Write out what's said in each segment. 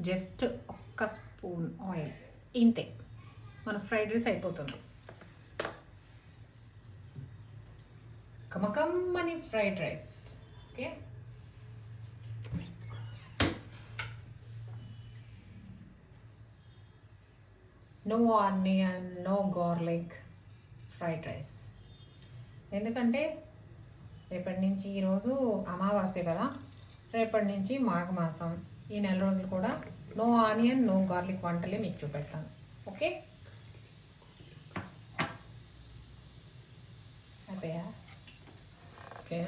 Just ఒక్క spoon oil, ఇంతే మన ఫ్రైడ్ రైస్ అయిపోతుంది. కమకమ్మని fried rice. Okay, no onion, no garlic fried rice. ఎందుకంటే రేపటి నుంచి, ఈరోజు అమావాస్య కదా, రేపటి నుంచి మాఘమాసం, ఈ నెల రోజులు కూడా నో ఆనియన్, నో గార్లిక్ వంటలే మీకు చూపెడతాను. ఓకే, అయిపోయా? ఓకే,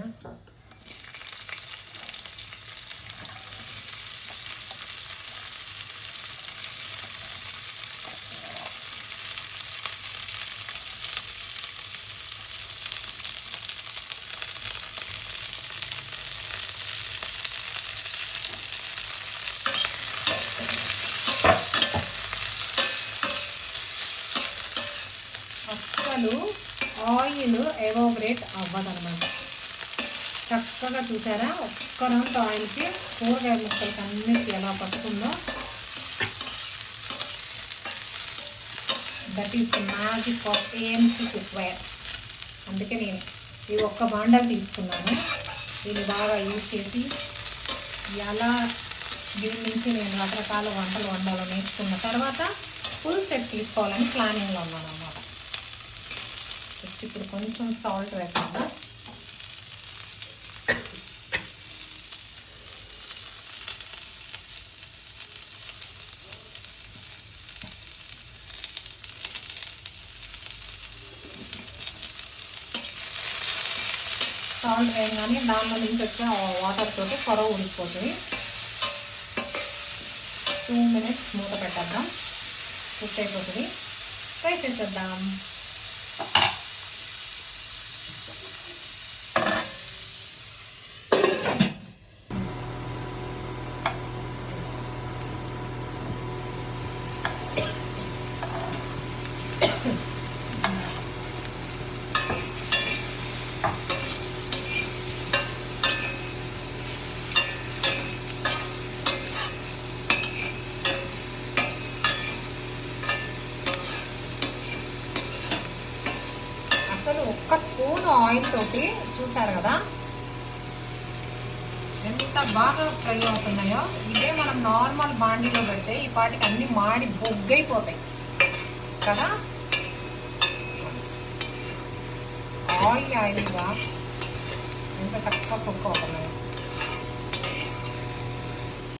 అసలు ఆయిల్ ఎవాపరేట్ అవ్వదనమాట. చక్కగా చూసారా, ఒక్కరంత ఆయిల్కి కూరగాయ ముక్కలకి అన్నిటికీ ఎలా పట్టుకుందో. That is the magic of AMC cookware. అందుకే నేను ఈ ఒక్క బాండలు తీసుకున్నాను. దీన్ని బాగా యూజ్ చేసి ఎలా దీని నుంచి నేను రకరకాల వంటలు వండాలో నేర్చుకున్న తర్వాత ఫుల్ సెట్ తీసుకోవాలని ప్లానింగ్లో ఉన్నాను అన్నమాట. ఇప్పుడు కొంచెం సాల్ట్ వేద్దాము. సాల్ట్ వేయగానే దానిలో నుంచి వచ్చే వాటర్ తోటి కొరవ ఉడికిపోతుంది. 2 minutes మూత పెట్టేద్దాం, కుక్ అయిపోతుంది. ఫ్రై చేసేద్దాం. అసలు ఒక్క స్పూన్ ఆయిల్ తోటి చూసారు కదా ఎంత బాగా ఫ్రై అవుతున్నాయో. ఇదే మనం నార్మల్ బాండీలో పెడితే ఈ పాటికి అన్ని మాడి బొగ్గైపోతాయి కదా. ఆయిల్గా ఎంత తక్కువ కుక్ అవుతున్నాయి.